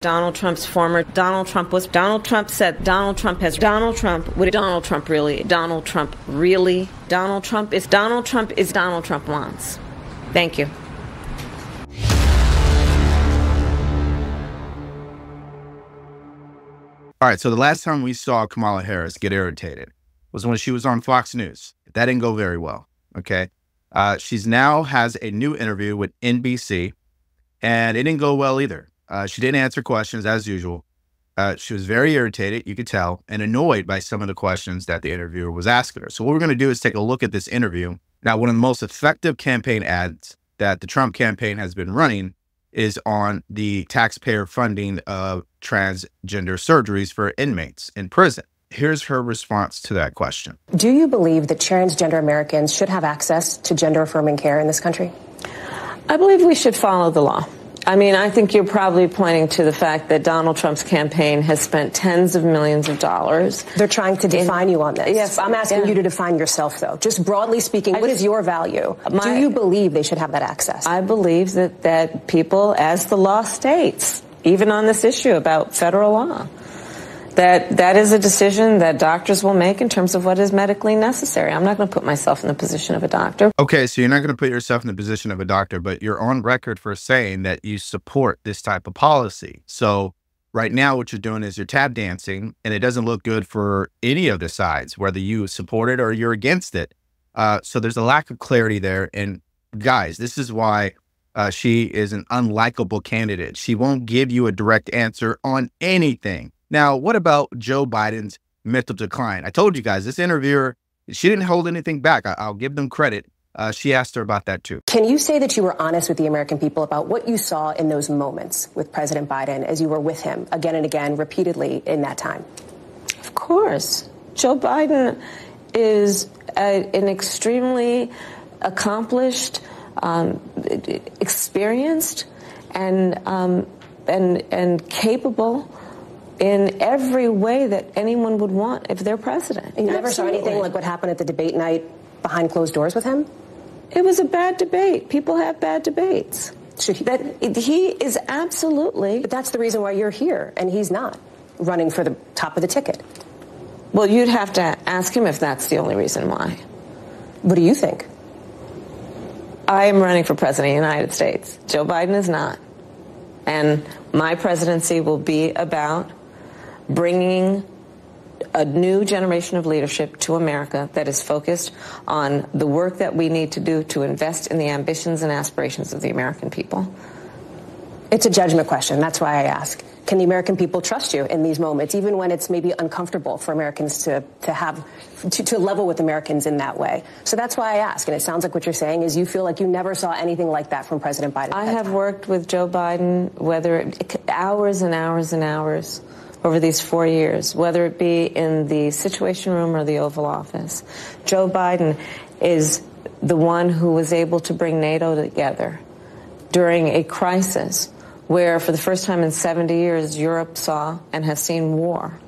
Donald Trump's former, Donald Trump said Donald Trump has, Donald Trump, what Donald Trump really, Donald Trump really, Donald Trump is Donald Trump wants. Thank you. All right, so the last time we saw Kamala Harris get irritated was when she was on Fox News. That didn't go very well, okay? She's now has a new interview with NBC, and it didn't go well either. She didn't answer questions as usual. She was very irritated, you could tell, and annoyed by some of the questions that the interviewer was asking her. So what we're going to do is take a look at this interview. Now, one of the most effective campaign ads that the Trump campaign has been running is on the taxpayer funding of transgender surgeries for inmates in prison. Here's her response to that question. Do you believe that transgender Americans should have access to gender-affirming care in this country? I believe we should follow the law. I mean, I think you're probably pointing to the fact that Donald Trump's campaign has spent tens of millions of dollars. They're trying to define you on this. Yes, I'm asking you to define yourself, though. Just broadly speaking, what is your value? Do you believe they should have that access? I believe that people, as the law states, even on this issue about federal law, that is a decision that doctors will make in terms of what is medically necessary. I'm not going to put myself in the position of a doctor. Okay, so you're not going to put yourself in the position of a doctor, but you're on record for saying that you support this type of policy. So right now what you're doing is you're tap dancing, and it doesn't look good for any of the sides, whether you support it or you're against it. So there's a lack of clarity there. And guys, this is why she is an unlikable candidate. She won't give you a direct answer on anything. Now, what about Joe Biden's mental decline? I told you guys, this interviewer, she didn't hold anything back. I'll give them credit. She asked her about that, too. Can you say that you were honest with the American people about what you saw in those moments with President Biden as you were with him again and again, repeatedly in that time? Of course. Joe Biden is an extremely accomplished, experienced, and capable in every way that anyone would want if they're president. And you never saw anything like what happened at the debate night behind closed doors with him? It was a bad debate. People have bad debates. He is absolutely... But that's the reason why you're here, and he's not running for the top of the ticket. Well, you'd have to ask him if that's the only reason why. What do you think? I am running for president of the United States. Joe Biden is not. And my presidency will be about bringing a new generation of leadership to America that is focused on the work that we need to do to invest in the ambitions and aspirations of the American people. It's a judgment question. That's why I ask. Can the American people trust you in these moments, even when it's maybe uncomfortable for Americans to level with Americans in that way? So that's why I ask. And it sounds like what you're saying is you feel like you never saw anything like that from President Biden. I have worked with Joe Biden, hours and hours and hours over these 4 years, whether it be in the Situation Room or the Oval Office. Joe Biden is the one who was able to bring NATO together during a crisis where, for the first time in 70 years, Europe saw and has seen war.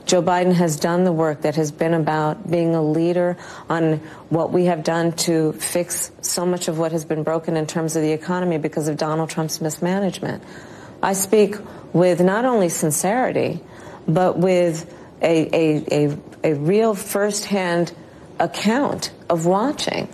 Joe Biden has done the work that has been about being a leader on what we have done to fix so much of what has been broken in terms of the economy because of Donald Trump's mismanagement. I speak with not only sincerity, but with a real firsthand account of watching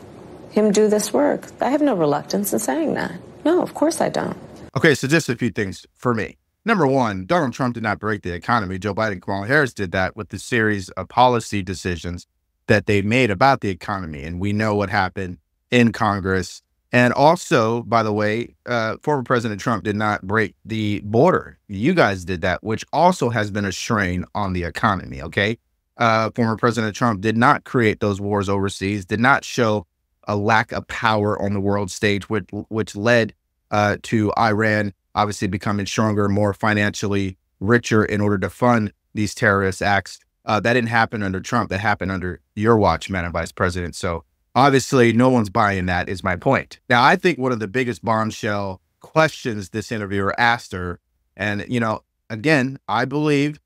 him do this work. I have no reluctance in saying that. No, of course I don't. Okay, so just a few things for me. Number one, Donald Trump did not break the economy. Joe Biden and Kamala Harris did that with the series of policy decisions that they made about the economy. And we know what happened in Congress. And also, by the way, former President Trump did not break the border. You guys did that, which also has been a strain on the economy, okay? Former President Trump did not create those wars overseas, did not show a lack of power on the world stage, which led to Iran obviously becoming stronger, more financially richer in order to fund these terrorist acts. That didn't happen under Trump. That happened under your watch, Madam Vice President. So obviously no one's buying that, is my point. Now, I think one of the biggest bombshell questions this interviewer asked her, and, you know, again, I believe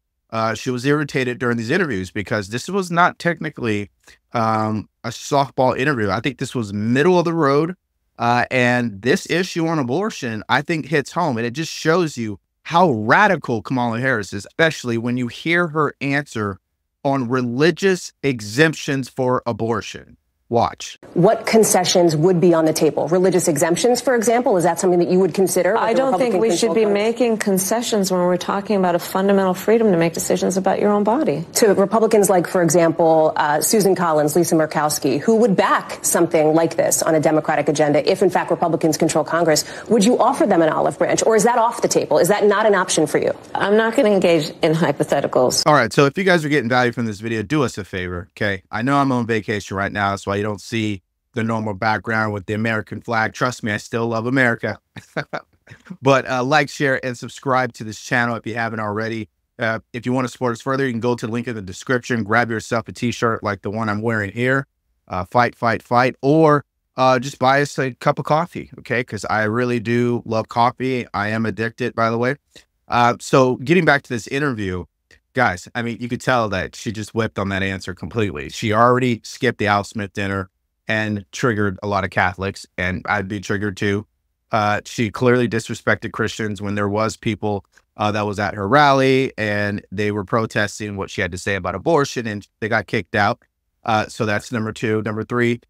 she was irritated during these interviews because this was not technically a softball interview. I think this was middle of the road. And this issue on abortion, I think, hits home, and it just shows you how radical Kamala Harris is, especially when you hear her answer on religious exemptions for abortion. Watch. What concessions would be on the table? Religious exemptions, for example? Is that something that you would consider? I don't think we should be making concessions when we're talking about a fundamental freedom to make decisions about your own body. To Republicans like, for example, Susan Collins, Lisa Murkowski, who would back something like this on a Democratic agenda if, in fact, Republicans control Congress, would you offer them an olive branch? Or is that off the table? Is that not an option for you? I'm not going to engage in hypotheticals. All right, so if you guys are getting value from this video, do us a favor, okay? I know I'm on vacation right now, so you don't see the normal background with the American flag. Trust me, I still love America. But like, share, and subscribe to this channel if you haven't already. If you want to support us further, you can go to the link in the description, grab yourself a t-shirt like the one I'm wearing here, fight, fight, fight, or just buy us a cup of coffee, okay? Because I really do love coffee. I am addicted, by the way. So getting back to this interview, guys, I mean, you could tell that she just whipped on that answer completely. She already skipped the Al Smith dinner and triggered a lot of Catholics, and I'd be triggered too. She clearly disrespected Christians when there was people that was at her rally and they were protesting what she had to say about abortion, and they got kicked out. So that's number two. Number three,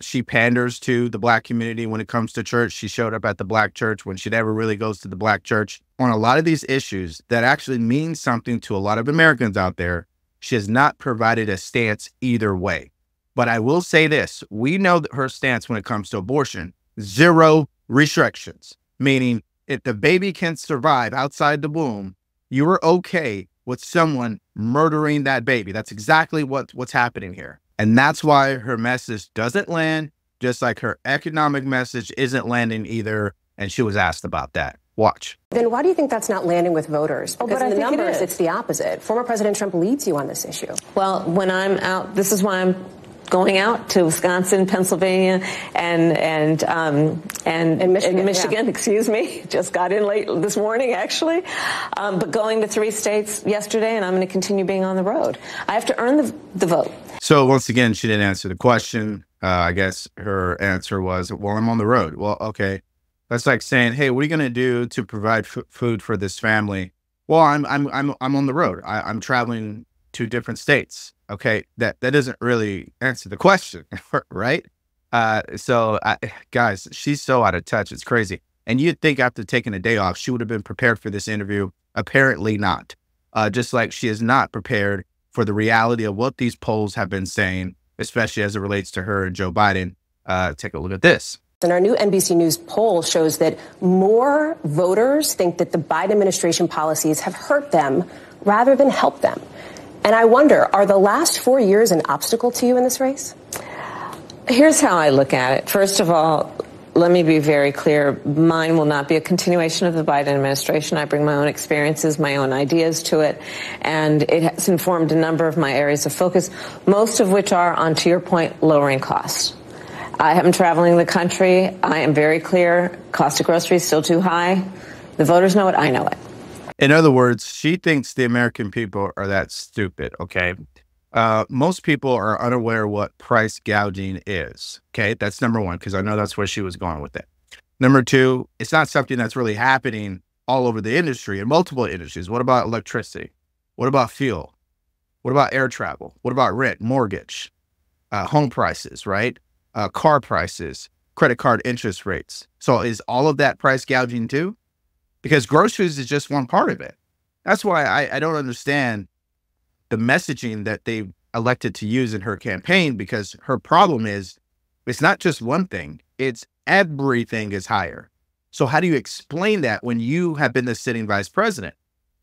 she panders to the black community when it comes to church. She showed up at the black church when she never really goes to the black church. On a lot of these issues that actually mean something to a lot of Americans out there, she has not provided a stance either way. But I will say this, we know that her stance when it comes to abortion, zero restrictions, meaning if the baby can survive outside the womb, you are okay with someone murdering that baby. That's exactly what's happening here. And that's why her message doesn't land, just like her economic message isn't landing either. And she was asked about that. Watch. Then why do you think that's not landing with voters? Because in the numbers, it is. It's the opposite. Former President Trump leads you on this issue. Well, when I'm out, this is why I'm going out to Wisconsin, Pennsylvania, and Michigan, yeah. Excuse me. Just got in late this morning, actually. But going to 3 states yesterday, and I'm going to continue being on the road. I have to earn the vote. So once again, she didn't answer the question. I guess her answer was, well, I'm on the road. Well, okay. That's like saying, hey, what are you going to do to provide food for this family? Well, I'm on the road. I'm traveling to different states. Okay, that doesn't really answer the question, right? Guys, she's so out of touch. It's crazy. And you'd think after taking a day off, she would have been prepared for this interview. Apparently not. Just like she is not prepared for the reality of what these polls have been saying, especially as it relates to her and Joe Biden. Take a look at this. And our new NBC News poll shows that more voters think that the Biden administration policies have hurt them rather than helped them. And I wonder, are the last 4 years an obstacle to you in this race? Here's how I look at it. First of all, let me be very clear. Mine will not be a continuation of the Biden administration. I bring my own experiences, my own ideas to it, and it has informed a number of my areas of focus, most of which are, on to your point, lowering costs. I am traveling the country. I am very clear. Cost of groceries still too high. The voters know it. I know it. In other words, she thinks the American people are that stupid, okay? Most people are unaware what price gouging is, okay? That's number one, because I know that's where she was going with it. Number two, it's not something that's really happening all over the industry, in multiple industries. What about electricity? What about fuel? What about air travel? What about rent, mortgage, home prices, right? Car prices, credit card interest rates. So is all of that price gouging too? Because groceries is just one part of it. That's why I don't understand the messaging that they elected to use in her campaign, because her problem is it's not just one thing, it's everything is higher. So how do you explain that when you have been the sitting vice president?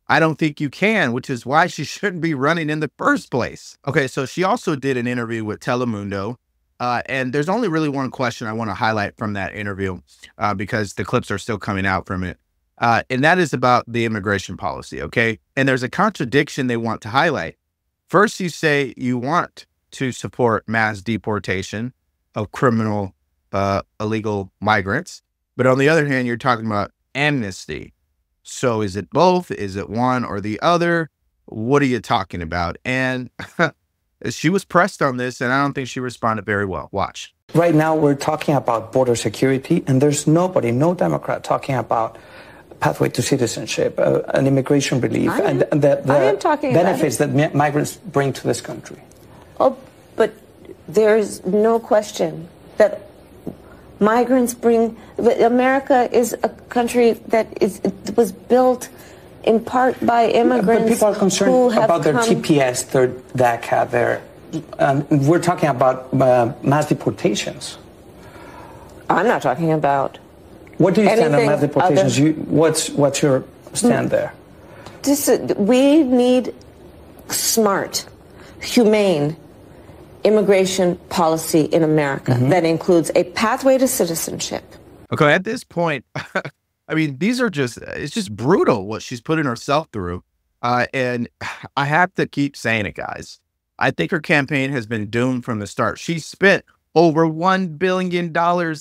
I don't think you can, which is why she shouldn't be running in the first place. Okay, so she also did an interview with Telemundo. And there's only really one question I want to highlight from that interview because the clips are still coming out from it. And that is about the immigration policy, okay? And there's a contradiction they want to highlight. First, you say you want to support mass deportation of criminal, illegal migrants. But on the other hand, you're talking about amnesty. So is it both? Is it one or the other? What are you talking about? And she was pressed on this, and I don't think she responded very well. Watch. Right now, we're talking about border security, and there's nobody, no Democrat, talking about pathway to citizenship, an immigration relief, and the benefits that migrants bring to this country. Oh, but there's no question that migrants bring. America is a country that was built in part by immigrants. But people are concerned about their TPS, their DACA, we're talking about mass deportations. I'm not talking about. What do you stand on mass deportations? What's your stand there? We need smart, humane immigration policy in America that includes a pathway to citizenship. Okay, at this point, I mean, it's just brutal what she's putting herself through. And I have to keep saying it, guys. I think her campaign has been doomed from the start. She spent over $1 billion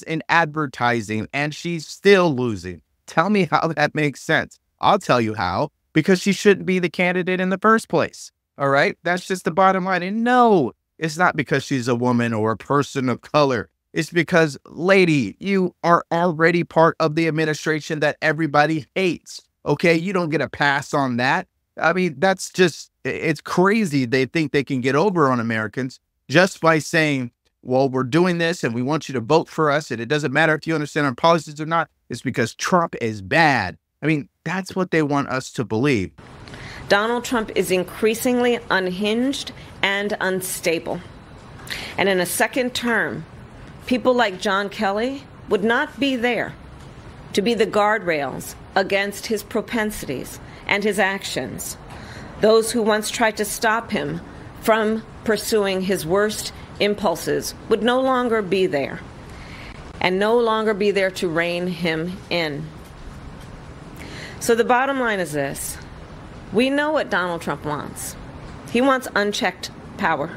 in advertising, and she's still losing. Tell me how that makes sense. I'll tell you how. Because she shouldn't be the candidate in the first place. All right? That's just the bottom line. And no, it's not because she's a woman or a person of color. It's because, lady, you are already part of the administration that everybody hates. Okay? You don't get a pass on that. I mean, that's just, it's crazy. They think they can get over on Americans just by saying, well, we're doing this and we want you to vote for us. And it doesn't matter if you understand our policies or not. It's because Trump is bad. I mean, that's what they want us to believe. Donald Trump is increasingly unhinged and unstable. And in a second term, people like John Kelly would not be there to be the guardrails against his propensities and his actions. Those who once tried to stop him from pursuing his worst impulses would no longer be there, and no longer be there to rein him in. So the bottom line is this. We know what Donald Trump wants. He wants unchecked power.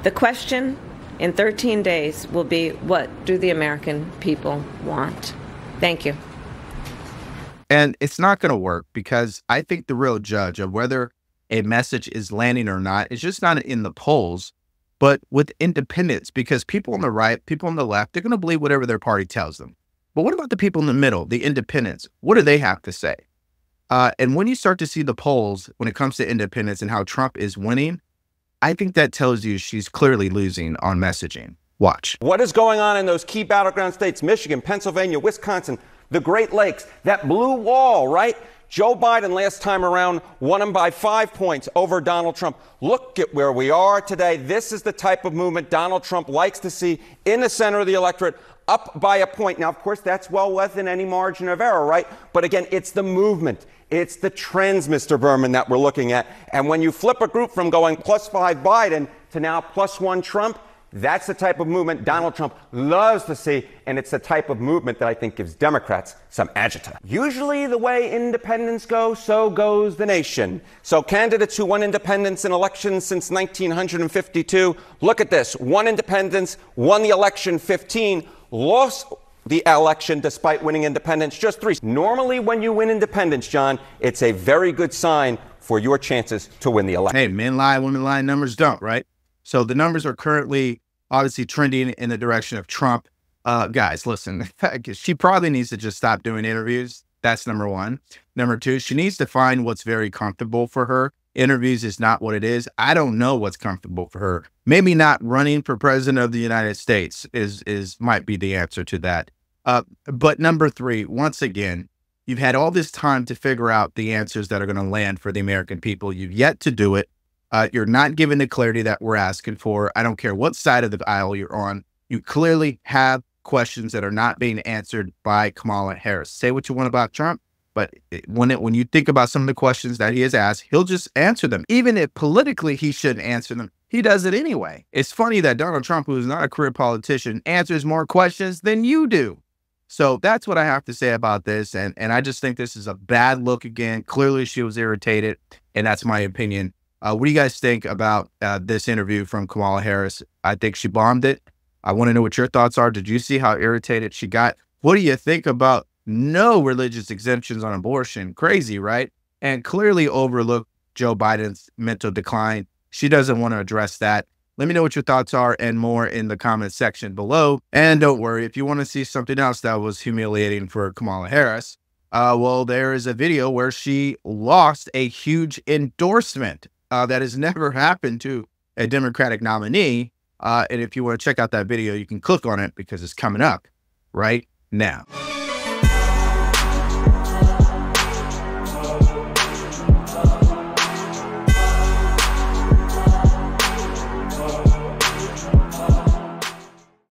The question in 13 days will be, what do the American people want? Thank you. And it's not going to work because I think the real judge of whether a message is landing or not is just not in the polls, but with independents, because people on the right, people on the left, they're going to believe whatever their party tells them. But what about the people in the middle, the independents? What do they have to say? And when you start to see the polls when it comes to independents and how Trump is winning, I think that tells you she's clearly losing on messaging. Watch. What is going on in those key battleground states, Michigan, Pennsylvania, Wisconsin, the Great Lakes, that blue wall, right? Joe Biden last time around won him by 5 points over Donald Trump. Look at where we are today. This is the type of movement Donald Trump likes to see in the center of the electorate, up by a point. Now, of course, that's well within any margin of error, right? But again, it's the movement. It's the trends, Mr. Berman, that we're looking at. And when you flip a group from going +5 Biden to now +1 Trump, that's the type of movement Donald Trump loves to see, and it's the type of movement that I think gives Democrats some agita. Usually the way independents go, so goes the nation. So candidates who won independence in elections since 1952, look at this. Won independence, won the election 15, lost the election despite winning independence just 3. Normally when you win independence, John, it's a very good sign for your chances to win the election. Hey, men lie, women lie, numbers don't, right? So the numbers are currently obviously trending in the direction of Trump. Guys, listen, she probably needs to just stop doing interviews. That's number one. Number two, she needs to find what's very comfortable for her. Interviews is not what it is. I don't know what's comfortable for her. Maybe not running for president of the United States might be the answer to that. But number three, once again, you've had all this time to figure out the answers that are going to land for the American people. You've yet to do it. You're not giving the clarity that we're asking for. I don't care what side of the aisle you're on. You clearly have questions that are not being answered by Kamala Harris. Say what you want about Trump, but when you think about some of the questions that he has asked, he'll just answer them. Even if politically he shouldn't answer them, he does it anyway. It's funny that Donald Trump, who is not a career politician, answers more questions than you do. So that's what I have to say about this. And I just think this is a bad look again. Clearly she was irritated, and that's my opinion. What do you guys think about this interview from Kamala Harris? I think she bombed it. I want to know what your thoughts are. Did you see how irritated she got? What do you think about no religious exemptions on abortion? Crazy, right? And clearly overlooked Joe Biden's mental decline. She doesn't want to address that. Let me know what your thoughts are and more in the comment section below. And don't worry, if you want to see something else that was humiliating for Kamala Harris, Well, there is a video where she lost a huge endorsement that has never happened to a Democratic nominee. And if you want to check out that video, you can click on it because it's coming up right now.